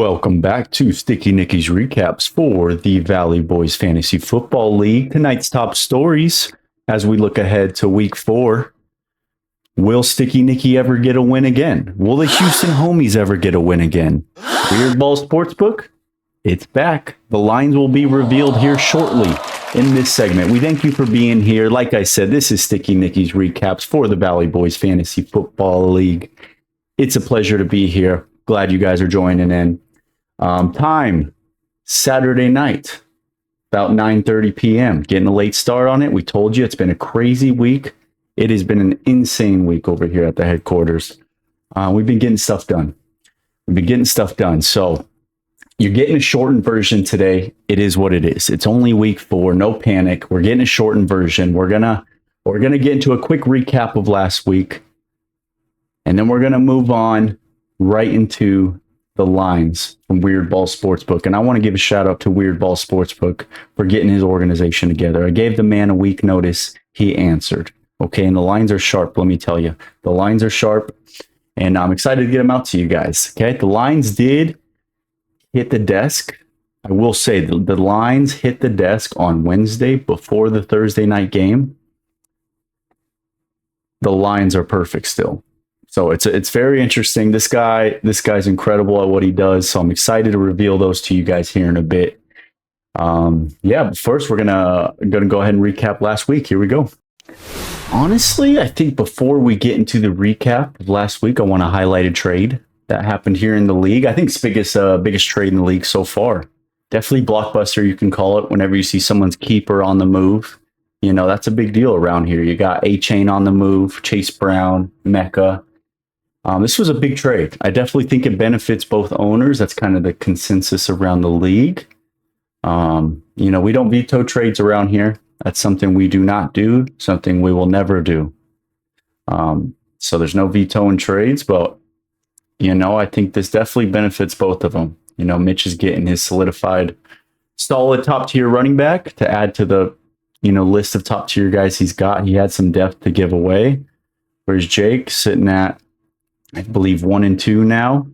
Welcome back to Sticky Nicky's recaps for the Valley Boys Fantasy Football League. Tonight's top stories as we look ahead to week 4. Will Sticky Nicky ever get a win again? Will the Houston Homies ever get a win again? Weird Ball Sportsbook, it's back. The lines will be revealed here shortly in this segment. We thank you for being here. Like I said, this is Sticky Nicky's recaps for the Valley Boys Fantasy Football League. It's a pleasure to be here. Glad you guys are joining in. Time, Saturday night, about 9:30 p.m. Getting a late start on it. We told you it's been a crazy week. It has been an insane week over here at the headquarters. We've been getting stuff done. So you're getting a shortened version today. It is what it is. It's only week 4. No panic. We're getting a shortened version. We're gonna get into a quick recap of last week, and then we're gonna move on right into the lines from Weird Ball Sportsbook. And I want to give a shout out to Weird Ball Sportsbook for getting his organization together. I gave the man a week notice. He answered. Okay, and the lines are sharp, let me tell you. The lines are sharp, and I'm excited to get them out to you guys. Okay, the lines did hit the desk. I will say the lines hit the desk on Wednesday before the Thursday night game. The lines are perfect still. So it's very interesting. This guy's incredible at what he does. So I'm excited to reveal those to you guys here in a bit. But first we're gonna go ahead and recap last week. Here we go. Honestly, I think before we get into the recap of last week, I want to highlight a trade that happened here in the league. I think it's biggest trade in the league so far. Definitely blockbuster, you can call it, whenever you see someone's keeper on the move. You know, that's a big deal around here. You got A-Chain on the move, Chase Brown, Mecca. This was a big trade. I definitely think it benefits both owners. That's kind of the consensus around the league. We don't veto trades around here. That's something we do not do, something we will never do. So there's no vetoing trades, but, I think this definitely benefits both of them. Mitch is getting his solidified, solid top-tier running back to add to the, list of top-tier guys he's got. He had some depth to give away. Whereas Jake sitting at, I believe, 1 and 2 now.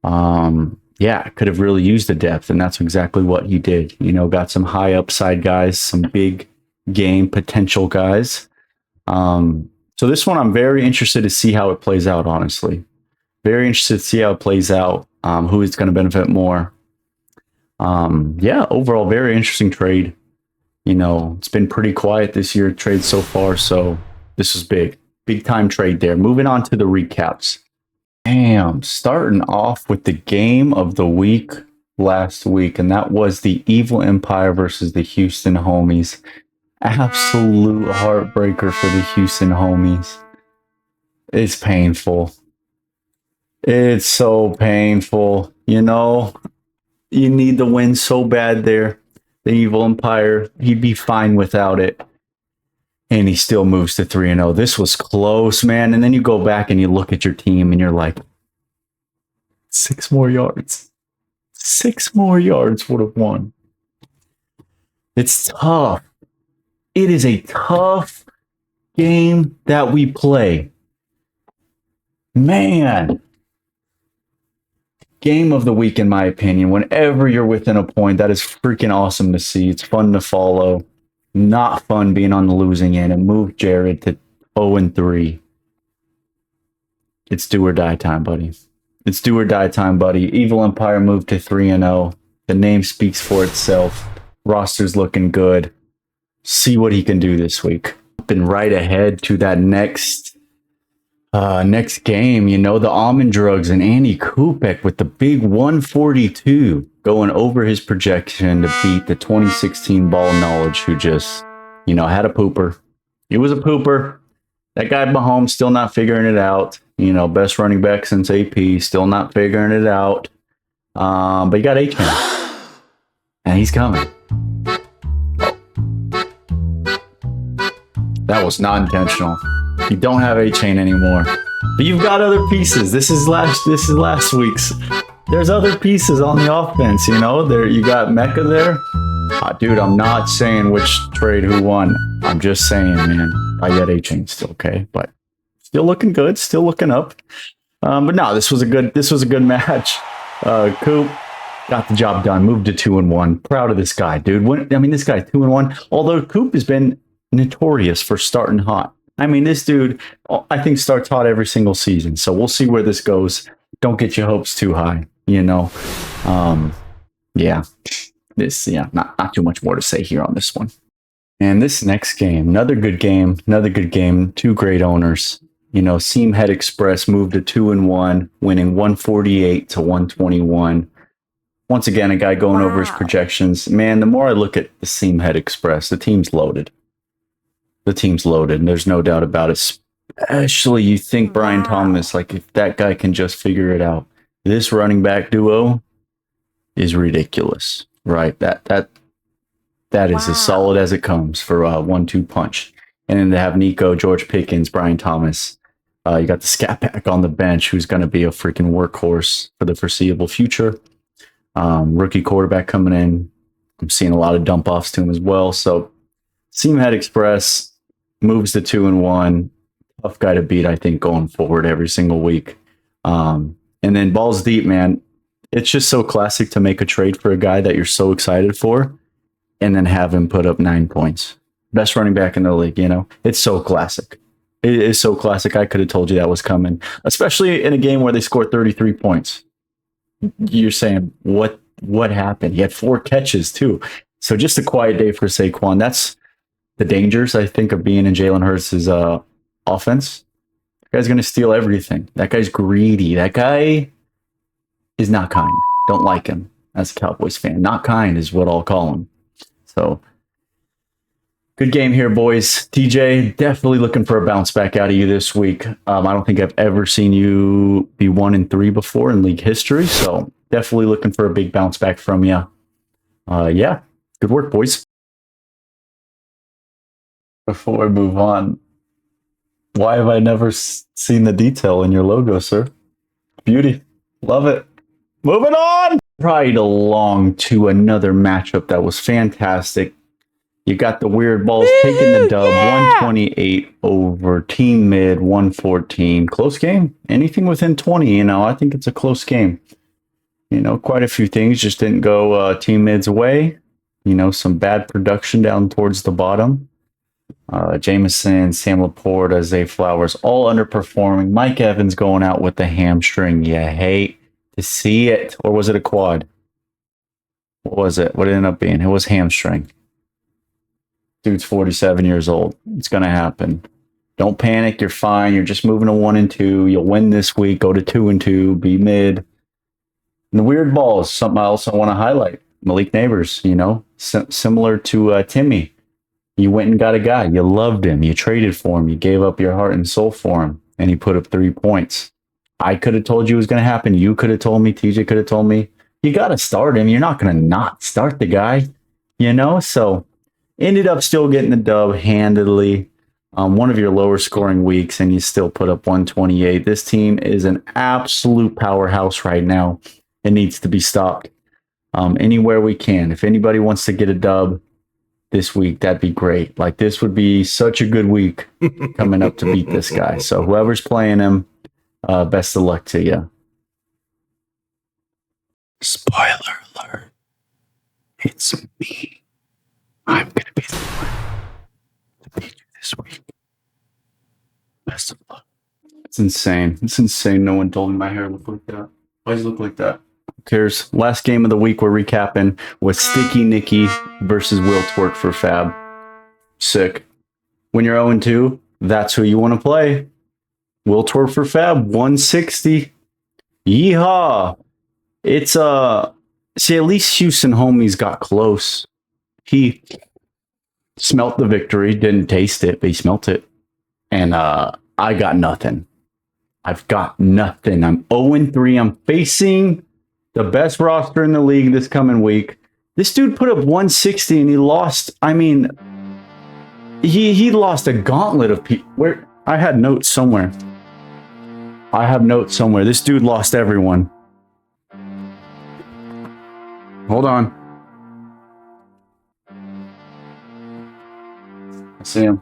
Could have really used the depth, and that's exactly what he did. Got some high upside guys, some big game potential guys. So this one, I'm very interested to see how it plays out, honestly. Very interested to see how it plays out, who is going to benefit more. Overall, very interesting trade. It's been pretty quiet this year, trade so far, so this was big. Big time trade there. Moving on to the recaps. Starting off with the game of the week last week, and that was the Evil Empire versus the Houston Homies. Absolute heartbreaker for the Houston Homies. It's painful. It's so painful. You need the win so bad there. The Evil Empire, he'd be fine without it. And he still moves to 3-0. This was close, man. And then you go back and you look at your team and you're like, 6 more yards. 6 more yards would have won. It's tough. It is a tough game that we play. Man. Game of the week, in my opinion. Whenever you're within a point, that is freaking awesome to see. It's fun to follow. Not fun being on the losing end. And moved Jared to 0-3. It's do or die time, buddy. It's do or die time, buddy. Evil Empire moved to 3-0. The name speaks for itself. Roster's looking good. See what he can do this week. Been right ahead to that next game. The Almond Drugs and Andy Kupek with the big 142. Going over his projection to beat the 2016 Ball Knowledge, who just, had a pooper. He was a pooper. That guy Mahomes still not figuring it out. Best running back since AP, still not figuring it out. But you got A-Chain. And he's coming. That was not intentional. You don't have A-Chain anymore. But you've got other pieces. This is last week's. There's other pieces on the offense, There you got Mecca there. Dude, I'm not saying which trade who won. I'm just saying, man. I got A-Chain still, okay? But still looking good, still looking up. But no, this was a good match. Coop Got the job done. Moved to 2-1. Proud of this guy, dude. This guy 2-1. Although Coop has been notorious for starting hot. I mean, this dude, I think, starts hot every single season. So we'll see where this goes. Don't get your hopes too high. Yeah. Not too much more to say here on this one. And this next game, another good game. Two great owners. Seamhead Express moved to 2-1, winning 148-121. Once again, a guy going over his projections. Man, the more I look at the Seamhead Express, the team's loaded. And there's no doubt about it. Especially you think Brian Thomas, like if that guy can just figure it out. This running back duo is ridiculous, right? That is as solid as it comes for a 1-2 punch. And then they have Nico, George Pickens, Brian Thomas. You got the scat pack on the bench, who's going to be a freaking workhorse for the foreseeable future. Rookie quarterback coming in. I'm seeing a lot of dump offs to him as well. So Seamhead Express moves to 2-1. Tough guy to beat, I think, going forward every single week. And then Balls Deep, man. It's just so classic to make a trade for a guy that you're so excited for and then have him put up 9 points. Best running back in the league, It's so classic. It is so classic. I could have told you that was coming, especially in a game where they scored 33 points. You're saying, what happened? He had 4 catches, too. So just a quiet day for Saquon. That's the dangers, I think, of being in Jalen Hurts' offense. That guy's going to steal everything. That guy's greedy. That guy is not kind. Don't like him as a Cowboys fan. Not kind is what I'll call him. So, good game here, boys. TJ, definitely looking for a bounce back out of you this week. I don't think I've ever seen you be 1-3 before in league history. So, definitely looking for a big bounce back from you. Good work, boys. Before I move on, why have I never seen the detail in your logo, sir? Beauty. Love it. Moving on. Right along to another matchup that was fantastic. You got the Weird Balls taking the dub, 128 over Team Mid, 114. Close game. Anything within 20, I think it's a close game. Quite a few things just didn't go Team Mid's way. Some bad production down towards the bottom. Jameson, Sam Laporta, Zay Flowers, all underperforming. Mike Evans going out with the hamstring. You hate to see it. Or was it a quad? What was it? What it ended up being? It was hamstring. Dude's 47 years old. It's going to happen. Don't panic. You're fine. You're just moving to 1-2. You'll win this week. Go to 2-2. Be mid. And the Weird Balls, something I also want to highlight. Malik Neighbors, similar to Timmy. You went and got a guy. You loved him. You traded for him. You gave up your heart and soul for him. And he put up 3 points. I could have told you it was going to happen. You could have told me. TJ could have told me. You got to start him. You're not going to not start the guy. So ended up still getting the dub handedly. One of your lower scoring weeks, and you still put up 128. This team is an absolute powerhouse right now. It needs to be stopped anywhere we can. If anybody wants to get a dub this week, that'd be great. Like, this would be such a good week coming up to beat this guy. So whoever's playing him, best of luck to you. Spoiler alert. It's me. I'm going to be the one to beat you this week. Best of luck. It's insane. No one told me my hair looked like that. Why does it look like that? Who cares? Last game of the week we're recapping was Sticky Nicky versus Will Twerk for Fab. Sick. When you're 0-2, that's who you want to play. Will Twerk for Fab, 160. Yeehaw. It's see, at least Houston homies got close. He smelt the victory, didn't taste it, but he smelt it. And I got nothing. I've got nothing. I'm 0-3. I'm facing the best roster in the league this coming week. This dude put up 160 and he lost. I mean, he lost a gauntlet of people. Where I had notes somewhere. This dude lost everyone. Hold on. I see him.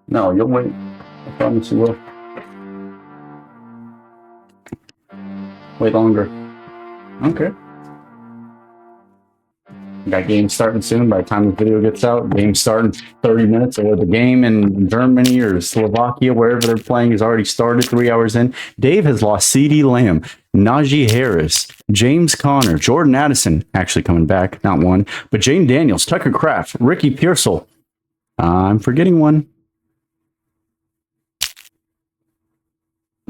No, you'll wait. I promise you will. Wait longer. Okay. We got games starting soon. By the time the video gets out, games starting 30 minutes, or the game in Germany or Slovakia, wherever they're playing, has already started 3 hours in. Dave has lost CeeDee Lamb, Najee Harris, James Conner, Jordan Addison, actually coming back, not one, but Jane Daniels, Tucker Kraft, Ricky Pearsall. I'm forgetting one.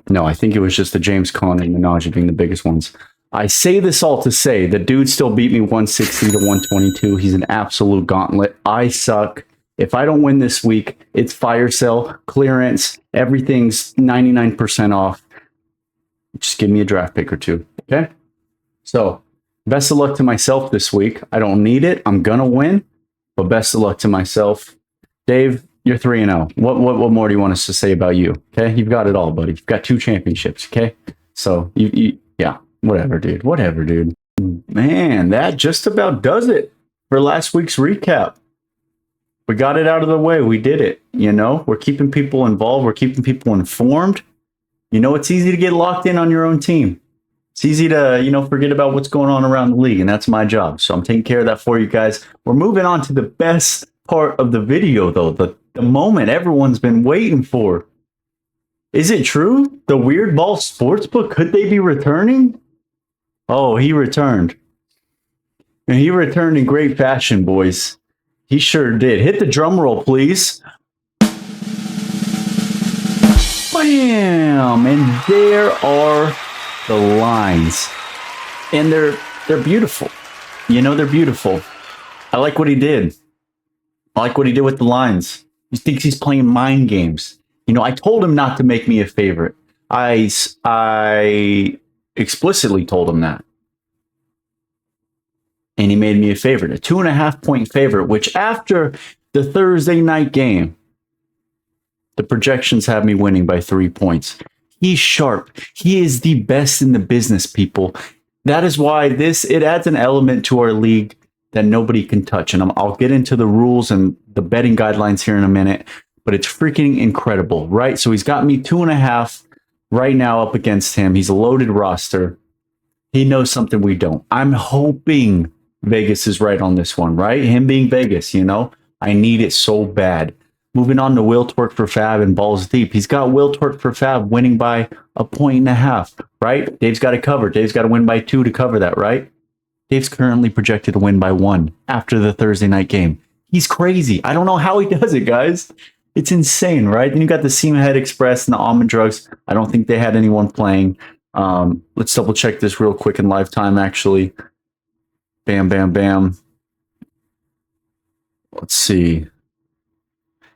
No, I think it was just the James Conner and the Najee being the biggest ones. I say this all to say the dude still beat me 160 to 122. He's an absolute gauntlet. I suck. If I don't win this week, it's fire sale, clearance, everything's 99% off. Just give me a draft pick or two, okay? So, best of luck to myself this week. I don't need it. I'm going to win, but best of luck to myself. Dave, you're 3-0. What more do you want us to say about you? Okay, you've got it all, buddy. You've got 2 championships. Okay, so yeah, whatever, dude. Whatever, dude. Man, that just about does it for last week's recap. We got it out of the way. We did it. You know, we're keeping people involved. We're keeping people informed. You know, it's easy to get locked in on your own team. It's easy to, forget about what's going on around the league, and that's my job. So I'm taking care of that for you guys. We're moving on to the best part of the video, though, the moment everyone's been waiting for. Is it true? The Weird Ball Sportsbook, could they be returning? Oh, he returned. And he returned in great fashion, boys. He sure did. Hit the drum roll, please. Bam! And there are the lines. And they're beautiful. They're beautiful. I like what he did. I like what he did with the lines. He thinks he's playing mind games. I told him not to make me a favorite. I explicitly told him that. And he made me a favorite, a 2.5-point favorite, which after the Thursday night game, the projections have me winning by 3 points. He's sharp. He is the best in the business, people. That is why it adds an element to our league that nobody can touch. And I'll get into the rules and the betting guidelines here in a minute, but it's freaking incredible, right? So he's got me 2.5 right now up against him. He's a loaded roster. He knows something we don't. I'm hoping Vegas is right on this one, right? Him being Vegas, I need it so bad. Moving on to Will Twerk for Fab and Balls Deep. He's got Will Twerk for Fab winning by 1.5, right? Dave's got to cover. Dave's got to win by 2 to cover that, right? Dave's currently projected to win by 1 after the Thursday night game. He's crazy. I don't know how he does it, guys. It's insane, right? Then you got the Seamhead Express and the Almond Drugs. I don't think they had anyone playing. Let's double check this real quick in live time, actually. Bam, bam, bam. Let's see.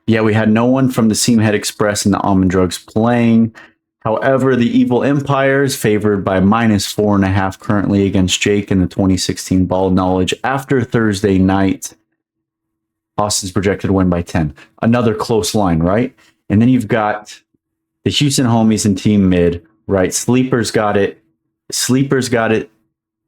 Yeah, we had no one from the Seamhead Express and the Almond Drugs playing. However, the Evil Empire is favored by -4.5 currently against Jake in the 2016 Bald Knowledge after Thursday night. Austin's projected to win by 10. Another close line, right? And then you've got the Houston Homies and Team Mid, right? Sleeper's got it.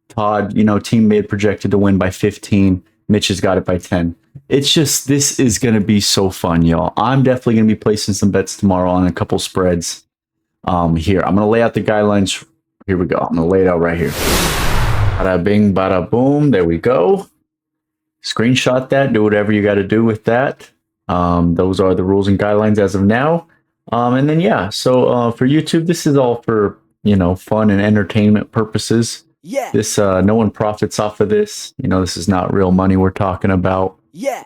Todd, Team Mid projected to win by 15. Mitch has got it by 10. It's just, this is going to be so fun, y'all. I'm definitely going to be placing some bets tomorrow on a couple spreads. Here, I'm going to lay out the guidelines. Here we go. I'm going to lay it out right here. Bada bing, bada boom. There we go. Screenshot that. Do whatever you got to do with that. Those are the rules and guidelines as of now. And then, yeah. So for YouTube, this is all for, fun and entertainment purposes. Yeah. This, no one profits off of this. This is not real money we're talking about. Yeah.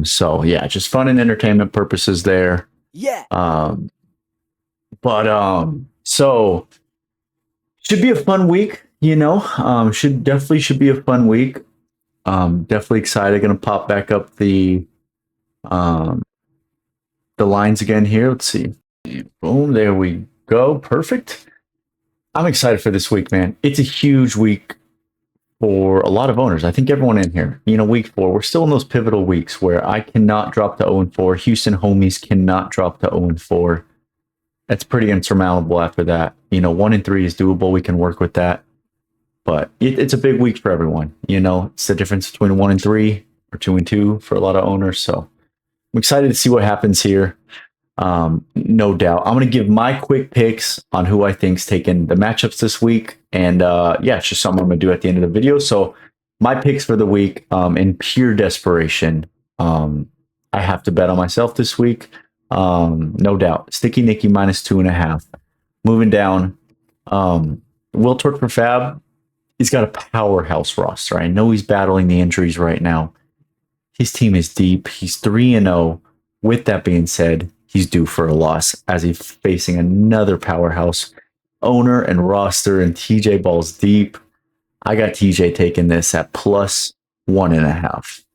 So yeah, just fun and entertainment purposes there. Yeah. So should be a fun week, should be a fun week. Definitely excited. Gonna pop back up the lines again here. Let's see. Boom, there we go. Perfect. I'm excited for this week, man. It's a huge week for a lot of owners. I think everyone in here, week 4, we're still in those pivotal weeks where I cannot drop to 0-4. Houston Homies cannot drop to 0-4. That's pretty insurmountable after that. 1-3 is doable. We can work with that. But it's a big week for everyone. It's the difference between 1-3 or 2-2 for a lot of owners. So I'm excited to see what happens here. No doubt. I'm going to give my quick picks on who I think's taking the matchups this week. And yeah, it's just something I'm going to do at the end of the video. So My picks for the week, in pure desperation, I have to bet on myself this week. No doubt. Sticky Nicky -2.5. Moving down. Will Twerk for Fab. He's got a powerhouse roster. I know he's battling the injuries right now. His team is deep. He's 3-0. With that being said, he's due for a loss as he's facing another powerhouse owner and roster, and TJ balls deep. I got TJ taking this at +1.5.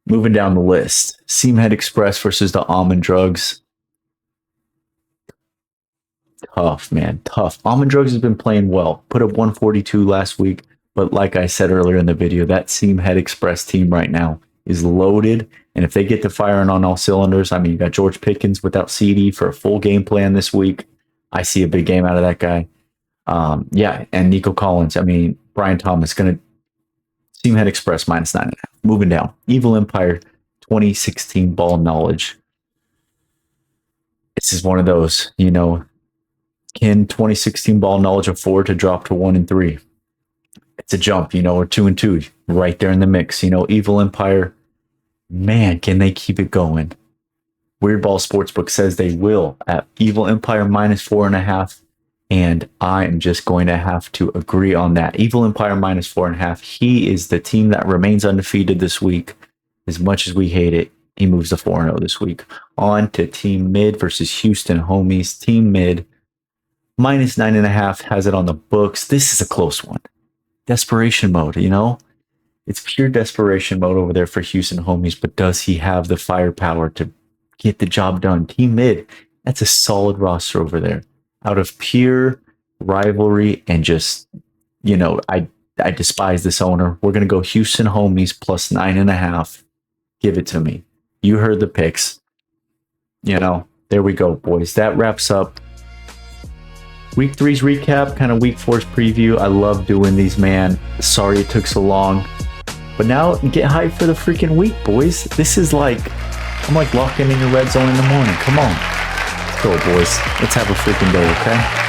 Moving down the list, Seamhead Express versus the Almond Drugs. Tough, man. Tough. Almond Drugs has been playing well. Put up 142 last week. But like I said earlier in the video, that Seamhead Express team right now is loaded. And if they get to firing on all cylinders, I mean, you got George Pickens without CD for a full game plan this week. I see a big game out of that guy. Yeah, and Nico Collins. I mean, Brian Thomas going to Seamhead Express -9.5. Moving down. Evil Empire 2016 ball knowledge. This is one of those, you know, can 2016 ball knowledge afford to drop to 1-3? It's a jump, you know, or 2-2, right there in the mix. You know, Evil Empire, man, can they keep it going? Weird Ball Sportsbook says they will at Evil Empire -4.5. And I am just going to have to agree on that. Evil Empire -4.5. He is the team that remains undefeated this week. As much as we hate it, he moves to 4-0 this week. On to Team Mid versus Houston Homies. Team Mid -9.5 has it on the books. This is a close one. Desperation mode, you know? It's pure desperation mode over there for Houston Homies, but does he have the firepower to get the job done? Team Mid, that's a solid roster over there. Out of pure rivalry and just, you know, I despise this owner. We're going to go Houston Homies +9.5. Give it to me. You heard the picks. You know, there we go, boys. That wraps up Week 3's recap, kind of Week 4's preview. I love doing these, man. Sorry it took so long. But now get hyped for the freaking week, boys. This is like, I'm like locking in your red zone in the morning. Come on. Let's go, boys. Let's have a freaking day, okay?